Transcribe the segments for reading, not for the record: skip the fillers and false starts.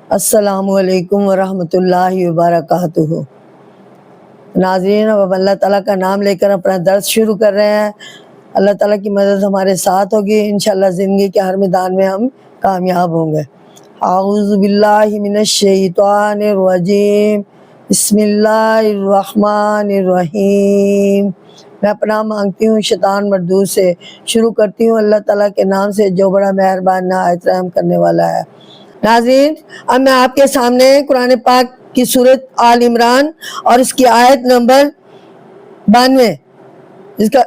السلام علیکم ورحمۃ اللہ وبرکاتہ۔ ناظرین، اب ہم اللہ تعالیٰ کا نام لے کر اپنا درس شروع کر رہے ہیں۔ اللہ تعالیٰ کی مدد ہمارے ساتھ ہوگی، انشاءاللہ زندگی کے ہر میدان میں ہم کامیاب ہوں گے۔ اعوذ باللہ من الشیطان الرجیم، بسم اللہ الرحمن الرحیم۔ میں پناہ مانگتی ہوں شیطان مردود سے۔ شروع کرتی ہوں اللہ تعالیٰ کے نام سے جو بڑا مہربان نہایت رحم کرنے والا ہے۔ ناظرین، اب میں آپ کے سامنے قرآن پاک کی سورۃ آل عمران اور اس کی آیت نمبر 92، جس کا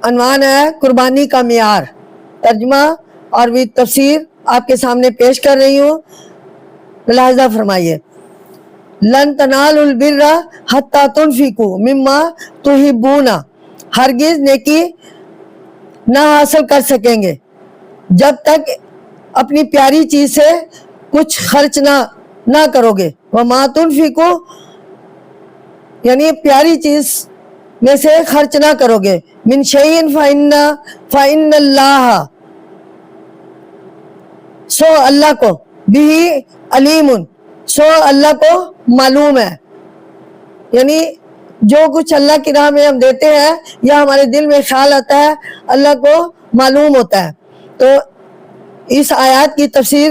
عنوان ہے قربانی کا معیار، ترجمہ اور بھی تفسیر آپ کے سامنے پیش کر رہی ہوں۔ ملاحظہ فرمائیے۔ لن تنالوا البر حتی تنفقوا مما تحبون، ہرگز نیکی نہ حاصل کر سکیں گے جب تک اپنی پیاری چیز سے کچھ خرچ نہ کرو گے۔ وما تنفقوا، یعنی پیاری چیز میں سے خرچ نہ کرو گے۔ من شیء فإن اللہ، سو اللہ کو، بھی علیم، سو اللہ کو معلوم ہے۔ یعنی جو کچھ اللہ کی راہ میں ہم دیتے ہیں یا ہمارے دل میں خیال آتا ہے، اللہ کو معلوم ہوتا ہے۔ تو اس آیات کی تفسیر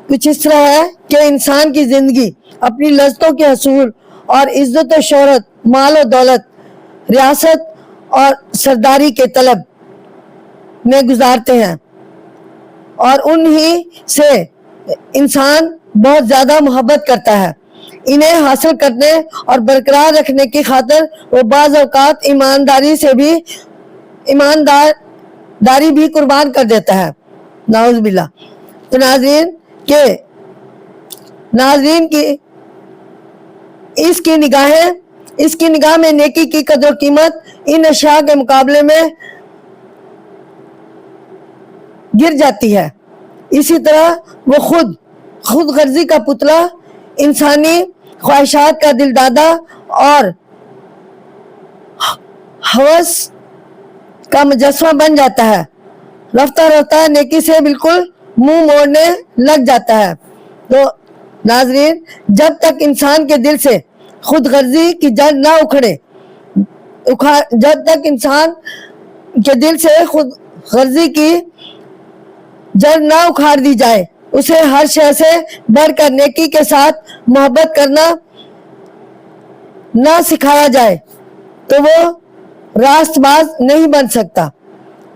کچھ اس طرح ہے کہ انسان کی زندگی اپنی لذتوں کے حصول اور عزت و شہرت، مال و دولت، ریاست اور سرداری کے طلب میں گزارتے ہیں، اور انہی سے انسان بہت زیادہ محبت کرتا ہے۔ انہیں حاصل کرنے اور برقرار رکھنے کی خاطر وہ بعض اوقات ایمانداری بھی قربان کر دیتا ہے، نعوذ باللہ۔ تو ناظرین کی اس کی نگاہ میں نیکی کی قدر و قیمت ان اشیاء کے مقابلے میں گر جاتی ہے۔ اسی طرح وہ خود غرضی کا پتلا، انسانی خواہشات کا دل دادا اور ہوس کا مجسمہ بن جاتا ہے، رفتہ رفتہ نیکی سے بالکل منہ موڑنے لگ جاتا ہے۔ تو ناظرین، جب تک انسان کے دل سے خود غرضی کی جڑ نہ جب تک انسان کے دل سے خود غرضی کی جڑ نہ اکھاڑ دی جائے، اسے ہر شے سے بڑھ کر نیکی کے ساتھ محبت کرنا نہ سکھایا جائے، تو وہ راست باز نہیں بن سکتا۔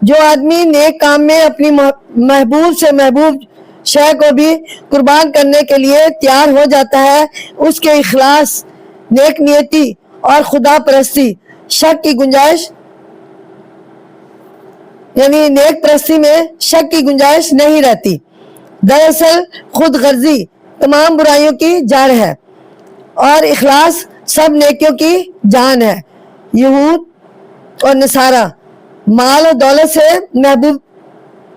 جو آدمی نیک کام میں اپنی محبوب سے محبوب شے کو بھی قربان کرنے کے لیے تیار ہو جاتا ہے، اس کے اخلاص، نیک نیتی اور خدا پرستی نیک پرستی میں شک کی گنجائش نہیں رہتی۔ دراصل خود غرضی تمام برائیوں کی جڑ ہے اور اخلاص سب نیکیوں کی جان ہے۔ یہود اور نصارہ مال و دولت سے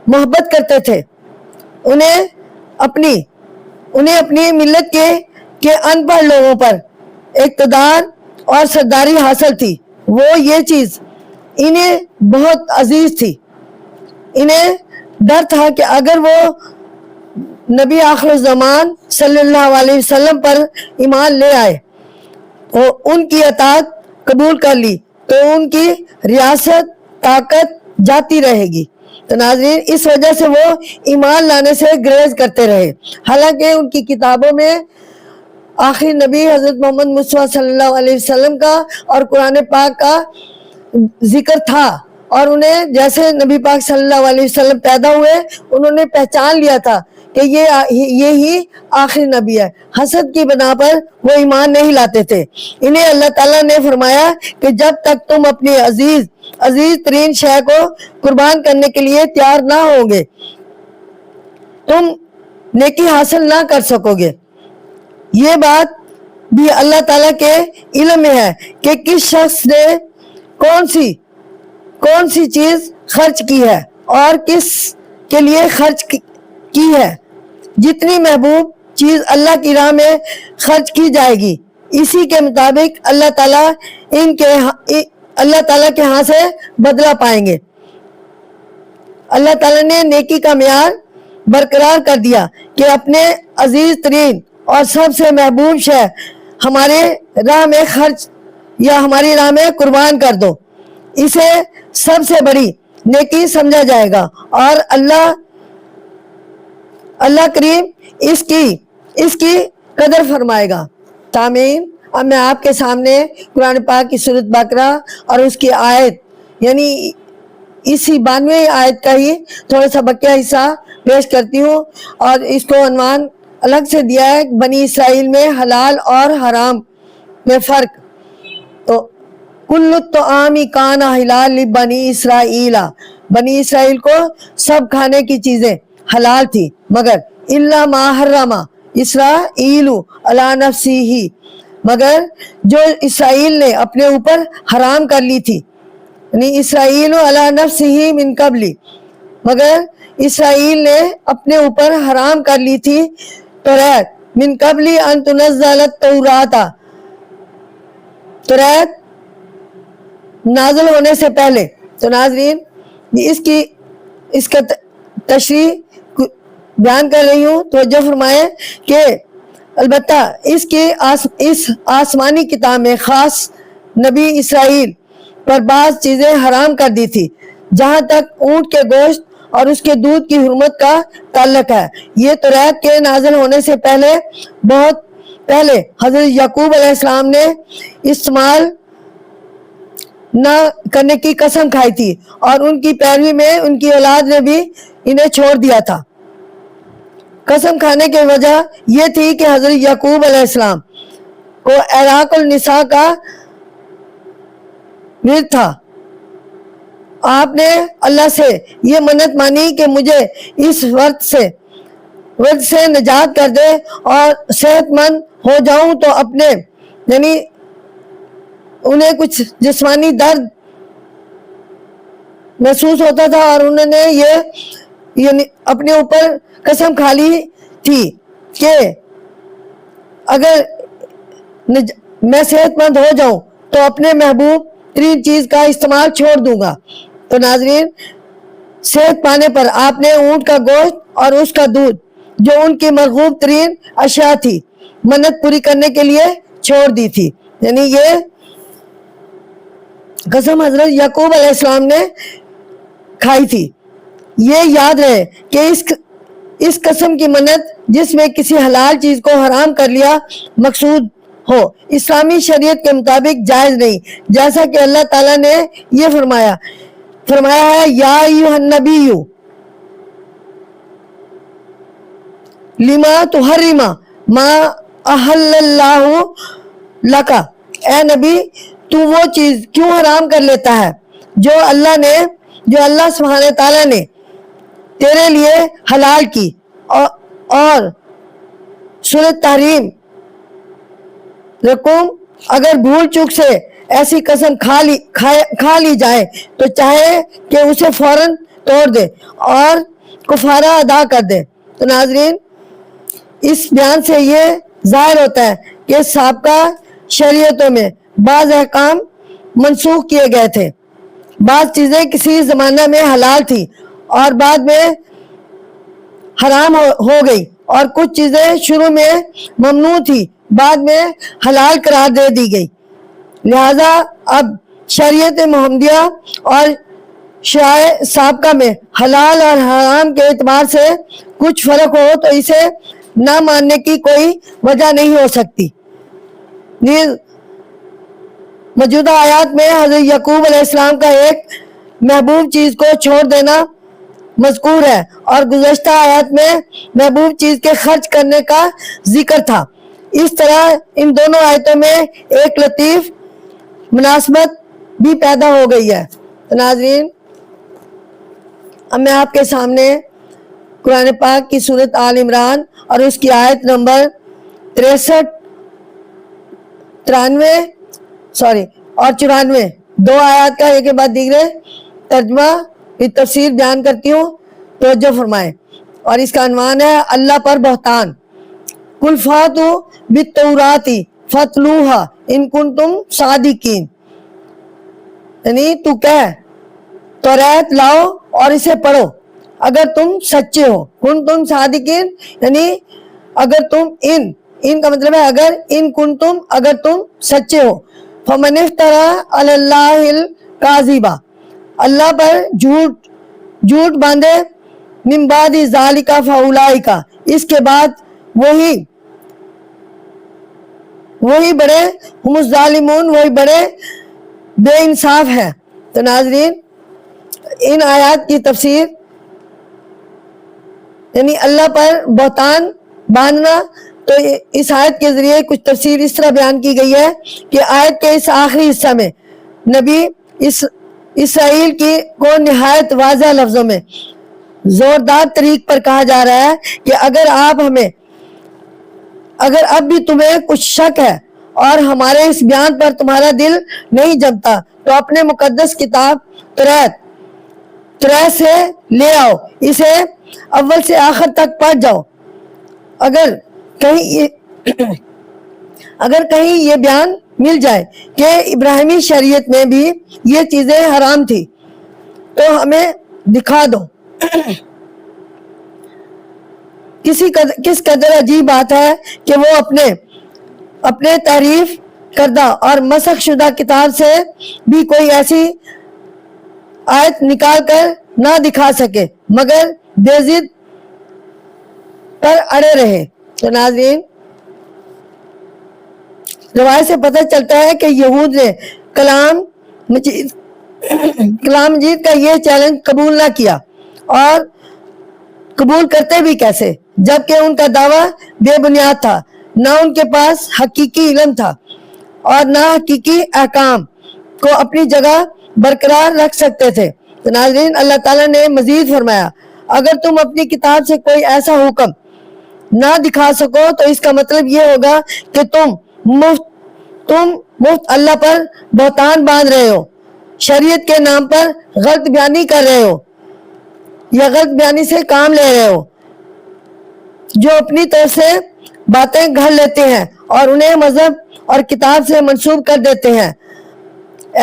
محبت کرتے تھے۔ انہیں اپنی ملت کے ان پڑھ لوگوں پر اقتدار اور سرداری حاصل تھی۔ وہ یہ چیز انہیں بہت عزیز تھی۔ انہیں ڈر تھا کہ اگر وہ نبی آخر الزمان صلی اللہ علیہ وسلم پر ایمان لے آئے اور ان کی اطاعت قبول کر لی تو ان کی ریاست، طاقت جاتی رہے گی۔ تو ناظرین، اس وجہ سے وہ ایمان لانے سے گریز کرتے رہے، حالانکہ ان کی کتابوں میں آخری نبی حضرت محمد مصطفیٰ صلی اللہ علیہ وسلم کا اور قرآن پاک کا ذکر تھا، اور انہیں جیسے نبی پاک صلی اللہ علیہ وسلم پیدا ہوئے انہوں نے پہچان لیا تھا کہ یہی آخری نبی ہے۔ حسد کی بنا پر وہ ایمان نہیں لاتے تھے۔ انہیں اللہ تعالیٰ نے فرمایا کہ جب تک تم اپنی عزیز ترین شے کو قربان کرنے کے لیے تیار نہ ہوں گے، تم نیکی حاصل نہ کر سکو گے۔ یہ بات بھی اللہ تعالیٰ کے علم میں ہے کہ کس شخص نے کون سی چیز خرچ کی ہے اور کس کے لیے خرچ کی ہے۔ جتنی محبوب چیز اللہ کی راہ میں خرچ کی جائے گی، اسی کے مطابق اللہ تعالیٰ کے ہاں سے بدلہ پائیں گے۔ اللہ تعالیٰ نے نیکی کا معیار برقرار کر دیا کہ اپنے عزیز ترین اور سب سے محبوب شے ہمارے راہ میں خرچ یا ہماری راہ میں قربان کر دو، اسے سب سے بڑی نیکی سمجھا جائے گا اور اللہ کریم اس کی قدر فرمائے گا۔ تامین۔ اب میں آپ کے سامنے قرآن پاک کی سورۃ بقرہ اور اس کی آیت یعنی اسی 92 آیت کا ہی تھوڑا سا بقیہ حصہ پیش کرتی ہوں، اور اس کو عنوان الگ سے دیا ہے بنی اسرائیل میں حلال اور حرام میں فرق۔ تو کل الطعام کان حلال لبنی اسرائیل، بنی اسرائیل کو سب کھانے کی چیزیں حلال تھی مگر الا ما حرم اسرائیل علی نفسہ، مگر جو اسرائیل نے اپنے اوپر حرام کر لی تھی، یعنی اسرائیل علی نفسہ من قبل، مگر اسرائیل نے اپنے اوپر حرام کر لی تھی توریت من قبل ان تنزل التوراۃ، توریت نازل ہونے سے پہلے۔ تو ناظرین اس کا تشریح بیان کر رہی ہوں، توجہ فرمائیں کہ البتہ اس آسمانی کتاب میں خاص نبی اسرائیل پر بعض چیزیں حرام کر دی تھی، جہاں تک اونٹ کے گوشت اور اس کے دودھ کی حرمت کا تعلق ہے۔ یہ توریت کے نازل ہونے سے پہلے بہت پہلے حضرت یعقوب علیہ السلام نے استعمال نہ کرنے کی قسم کھائی تھی، اور ان کی پیروی میں ان کی اولاد نے بھی انہیں چھوڑ دیا تھا۔ قسم کھانے کی وجہ یہ تھی کہ حضرت یعقوب علیہ السلام کو عراق النساء کا ورد تھا۔ آپ نے اللہ سے یہ منت مانی کہ مجھے اس ورد سے نجات کر دے اور صحت مند ہو جاؤں، تو اپنے یعنی انہیں کچھ جسمانی درد محسوس ہوتا تھا، اور انہوں نے یہ اپنے اوپر قسم کھا لی تھی کہ اگر میں صحت مند ہو جاؤں تو اپنے محبوب ترین چیز کا استعمال چھوڑ دوں گا۔ تو ناظرین، صحت پانے پر آپ نے اونٹ کا گوشت اور اس کا دودھ، جو ان کی مرغوب ترین اشیاء تھی، منت پوری کرنے کے لیے چھوڑ دی تھی۔ یعنی یہ قسم حضرت یعقوب علیہ السلام نے کھائی تھی۔ یہ یاد رہے کہ اس قسم کی منت جس میں کسی حلال چیز کو حرام کر لیا مقصود ہو، اسلامی شریعت کے مطابق جائز نہیں، جیسا کہ اللہ تعالیٰ نے یہ فرمایا ہے یا ایھا النبی لما تحرم ما احل اللہ لک، اے نبی تو وہ چیز کیوں حرام کر لیتا ہے جو اللہ سبحانہ تعالیٰ نے تیرے لیے حلال کی۔ اور سورۃ تحریم رقم، اگر بھول چوک سے ایسی قسم کھا لی جائے تو چاہے کہ اسے فوراً توڑ دے اور کفارہ ادا کر دے۔ تو ناظرین، اس بیان سے یہ ظاہر ہوتا ہے کہ سابقہ شریعتوں میں بعض احکام منسوخ کیے گئے تھے، بعض چیزیں کسی زمانہ میں حلال تھی اور بعد میں حرام ہو گئی، اور کچھ چیزیں شروع میں ممنوع تھی بعد میں حلال قرار دے دی گئی۔ لہذا اب شریعت محمدیہ اور شرائع سابقہ میں حلال اور حرام کے اعتبار سے کچھ فرق ہو تو اسے نہ ماننے کی کوئی وجہ نہیں ہو سکتی۔ موجودہ آیات میں حضرت یعقوب علیہ السلام کا ایک محبوب چیز کو چھوڑ دینا مذکور ہے، اور گزشتہ آیات میں محبوب چیز کے خرچ کرنے کا ذکر تھا۔ اس طرح ان دونوں آیتوں میں ایک لطیف مناسبت بھی پیدا ہو گئی ہے۔ ناظرین، اب میں آپ کے سامنے قرآن پاک کی سورۃ آل عمران اور اس کی آیت نمبر 93 اور 94 دو آیات کا ایک کے بعد دیگرے ترجمہ تفسیر بیان کرتی ہوں، توجہ فرمائیں۔ اور اس کا عنوان ہے اللہ پر بہتان۔ قل فاتوا بالتوراۃ فاتلوها ان کنتم صادقین، یعنی تو کہہ توریت لاؤ اور اسے پڑھو اگر تم سچے ہو۔ کنتم صادقین یعنی اگر تم ان ان کا مطلب ہے اگر ان کنتم اگر تم سچے ہو، فمن افترا علی اللہ الکاذبہ اللہ پر جھوٹ باندھے، من بعد ذالک فاولئک اس کے بعد وہی بڑے ہم الظالمون وہی بڑے بے انصاف ہیں۔ تو ناظرین ان آیات کی تفسیر یعنی اللہ پر بہتان باندھنا، تو اس آیت کے ذریعے کچھ تفسیر اس طرح بیان کی گئی ہے کہ آیت کے اس آخری حصہ میں نبی اسرائیل کو نہایت واضح لفظوں میں زوردار طریق پر کہا جا رہا ہے کہ اگر اب بھی تمہیں کچھ شک ہے اور ہمارے اس بیان پر تمہارا دل نہیں جمتا تو اپنے مقدس کتاب تورات سے لے آؤ، اسے اول سے آخر تک پڑھ جاؤ۔ اگر کہیں یہ بیان مل جائے کہ ابراہیمی شریعت میں بھی یہ چیزیں حرام تھی تو ہمیں دکھا دو۔ کس قدر عجیب بات ہے کہ وہ اپنے تحریف کردہ اور مسخ شدہ کتاب سے بھی کوئی ایسی آیت نکال کر نہ دکھا سکے مگر بے ضد پر اڑے رہے۔ تو ناظرین روایت سے پتہ چلتا ہے کہ یہود نے کلام مجید کا یہ چیلنج قبول نہ کیا، اور قبول کرتے بھی کیسے جبکہ ان کا دعویٰ بے بنیاد تھا، نہ ان کے پاس حقیقی علم تھا اور نہ حقیقی احکام کو اپنی جگہ برقرار رکھ سکتے تھے۔ تو ناظرین اللہ تعالیٰ نے مزید فرمایا اگر تم اپنی کتاب سے کوئی ایسا حکم نہ دکھا سکو تو اس کا مطلب یہ ہوگا کہ تم مفت اللہ پر بہتان باندھ رہے ہو، شریعت کے نام پر غلط بیانی کر رہے ہو یا غلط بیانی سے کام لے رہے ہو، جو اپنی طرف سے باتیں گھڑ لیتے ہیں اور انہیں مذہب اور کتاب سے منسوب کر دیتے ہیں۔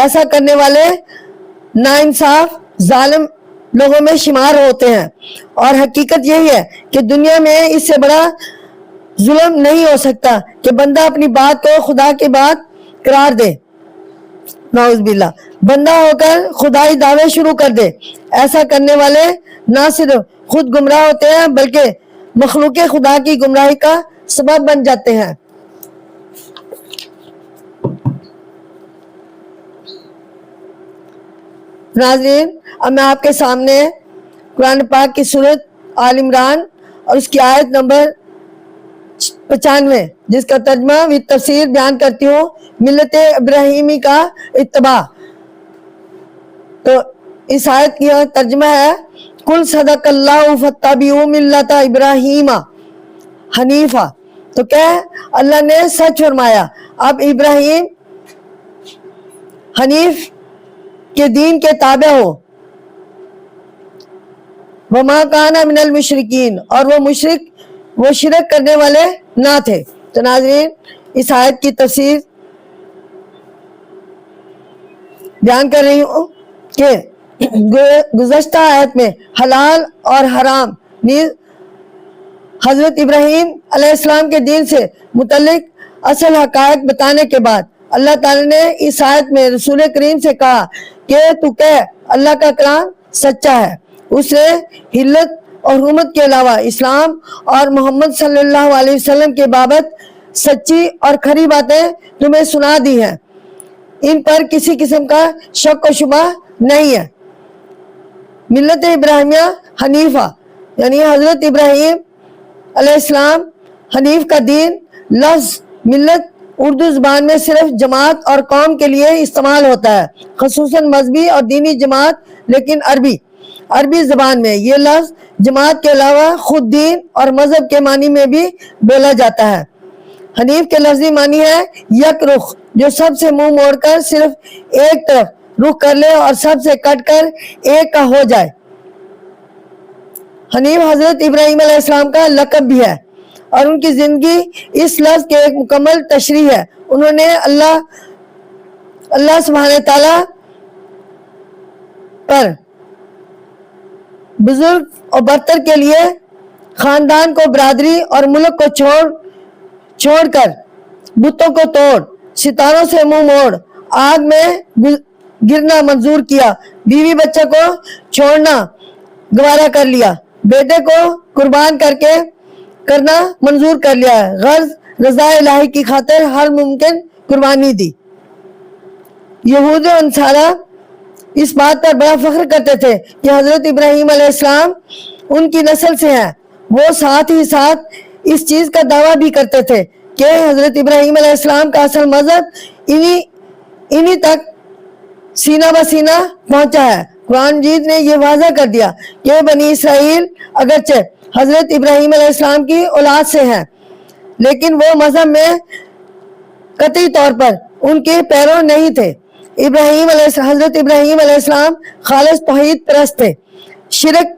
ایسا کرنے والے ناانصاف ظالم لوگوں میں شمار ہوتے ہیں، اور حقیقت یہی ہے کہ دنیا میں اس سے بڑا ظلم نہیں ہو سکتا کہ بندہ اپنی بات کو خدا کی بات قرار دے، نعوذ باللہ، بندہ ہو کر خدائی دعوے شروع کر دے۔ ایسا کرنے والے نہ صرف خود گمراہ ہوتے ہیں بلکہ مخلوق خدا کی گمراہی کا سبب بن جاتے ہیں۔ ناظرین اب میں آپ کے سامنے قرآن پاک کی سورۃ آل عمران اور اس کی آیت نمبر 95 جس کا ترجمہ و تفسیر بیان کرتی ہوں، ملت ابراہیمی کا اتباع۔ تو اس آیت کی ترجمہ ہے کل صدق اللہ فاتبعوا ملت ابراہیم حنیفہ۔ تو کیا اللہ نے سچ فرمایا، اب ابراہیم حنیف کے دین کے تابع ہو، وما کان من المشرکین اور وہ شرک کرنے والے نہ تھے۔ تو ناظرین اس آیت کی تفسیر بیان کر رہی ہوں کہ گزشتہ آیت میں حلال اور حرام نیز حضرت ابراہیم علیہ السلام کے دین سے متعلق اصل حقائق بتانے کے بعد اللہ تعالی نے اس آیت میں رسول کریم سے کہا کہ تو کہہ اللہ کا کلام سچا ہے، اس نے حلت اور حرمت کے علاوہ اسلام اور محمد صلی اللہ علیہ وسلم کے بابت سچی اور کھری باتیں تمہیں سنا دی ہیں، ان پر کسی قسم کا شک و شبہ نہیں ہے۔ ملت ابراہیمیہ حنیفہ یعنی حضرت ابراہیم علیہ السلام حنیف کا دین لفظ ملت اردو زبان میں صرف جماعت اور قوم کے لیے استعمال ہوتا ہے، خصوصاً مذہبی اور دینی جماعت، لیکن عربی زبان میں یہ لفظ جماعت کے علاوہ خود دین اور مذہب کے معنی میں بھی بولا جاتا ہے۔ حنیف کے لفظی معنی ہے یک رخ، جو سب سے منہ موڑ کر صرف ایک طرف رخ کر لے اور سب سے کٹ کر ایک کا ہو جائے۔ حنیف حضرت ابراہیم علیہ السلام کا لقب بھی ہے اور ان کی زندگی اس لفظ کے ایک مکمل تشریح ہے۔ انہوں نے اللہ سبحانہ تعالیٰ پر بزرگ اور برتر کے لیے خاندان کو، برادری اور ملک کو چھوڑ کر بتوں کو توڑ، ستاروں سے منہ موڑ، آگ میں گرنا منظور کیا، بیوی بچہ کو چھوڑنا گوارا کر لیا، بیٹے کو قربان کرنا منظور کر لیا، غرض رضا الہی کی خاطر ہر ممکن قربانی دی۔ یہود و نصارہ اس بات پر بڑا فخر کرتے تھے کہ حضرت ابراہیم علیہ السلام ان کی نسل سے ہیں۔ وہ ساتھ ہی ساتھ اس چیز کا دعویٰ بھی کرتے تھے کہ حضرت ابراہیم علیہ السلام کا اصل مذہب انہی تک سینہ بہ سینہ پہنچا ہے۔ قرآن مجید نے یہ واضح کر دیا کہ بنی اسرائیل اگرچہ حضرت ابراہیم علیہ السلام کی اولاد سے ہیں، لیکن وہ مذہب میں قطعی طور پر ان کے پیرو نہیں تھے۔ حضرت ابراہیم علیہ السلام خالص توحید پرست تھے، شرک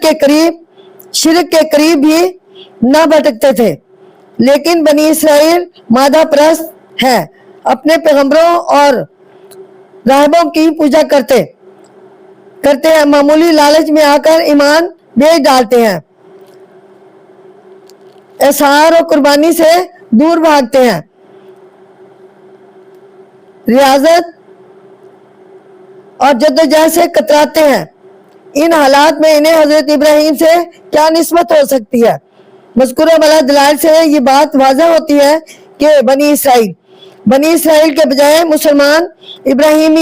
کے قریب بھی نہ بھٹکتے تھے، لیکن بنی اسرائیل مادہ پرست ہے، اپنے پیغمبروں اور راہبوں کی پوجا کرتے ہیں، معمولی لالچ میں آ کر ایمان بیچ ڈالتے ہیں، احسار و قربانی سے دور بھاگتے ہیں، ریاضت اور جدوجہد سے کتراتے ہیں۔ ان حالات میں انہیں حضرت ابراہیم سے کیا نسبت ہو سکتی ہے؟ مذکورہ بالا دلائل سے یہ بات واضح ہوتی ہے کہ بنی اسرائیل کے بجائے مسلمان ابراہیم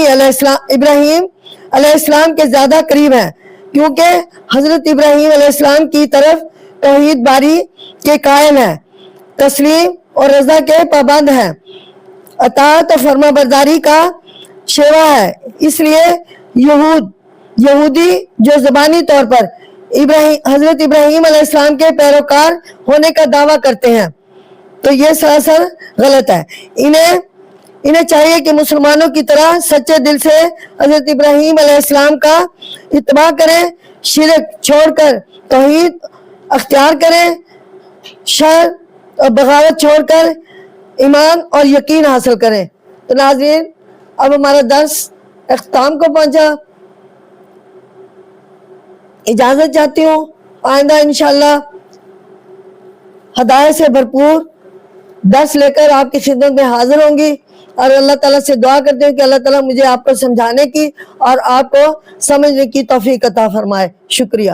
علیہ السلام کے زیادہ قریب ہیں، کیونکہ حضرت ابراہیم علیہ السلام کی طرف توحید باری کے قائل ہیں، تسلیم اور رضا کے پابند ہیں، اطاعت و فرما برداری کا شیوا ہے۔ اس لیے یہودی جو زبانی طور پر حضرت ابراہیم علیہ السلام کے پیروکار ہونے کا دعویٰ کرتے ہیں تو یہ سراسر غلط ہے۔ انہیں چاہیے کہ مسلمانوں کی طرح سچے دل سے حضرت ابراہیم علیہ السلام کا اتباع کریں، شرک چھوڑ کر توحید اختیار کریں، شر اور بغاوت چھوڑ کر ایمان اور یقین حاصل کریں۔ تو ناظرین، اب ہمارا درس اختتام کو پہنچا، اجازت چاہتی ہوں، آئندہ انشاءاللہ ہدایت سے بھرپور درس لے کر آپ کی خدمت میں حاضر ہوں گی، اور اللہ تعالیٰ سے دعا کرتے ہیں کہ اللہ تعالیٰ مجھے آپ کو سمجھانے کی اور آپ کو سمجھنے کی توفیق عطا فرمائے۔ شکریہ۔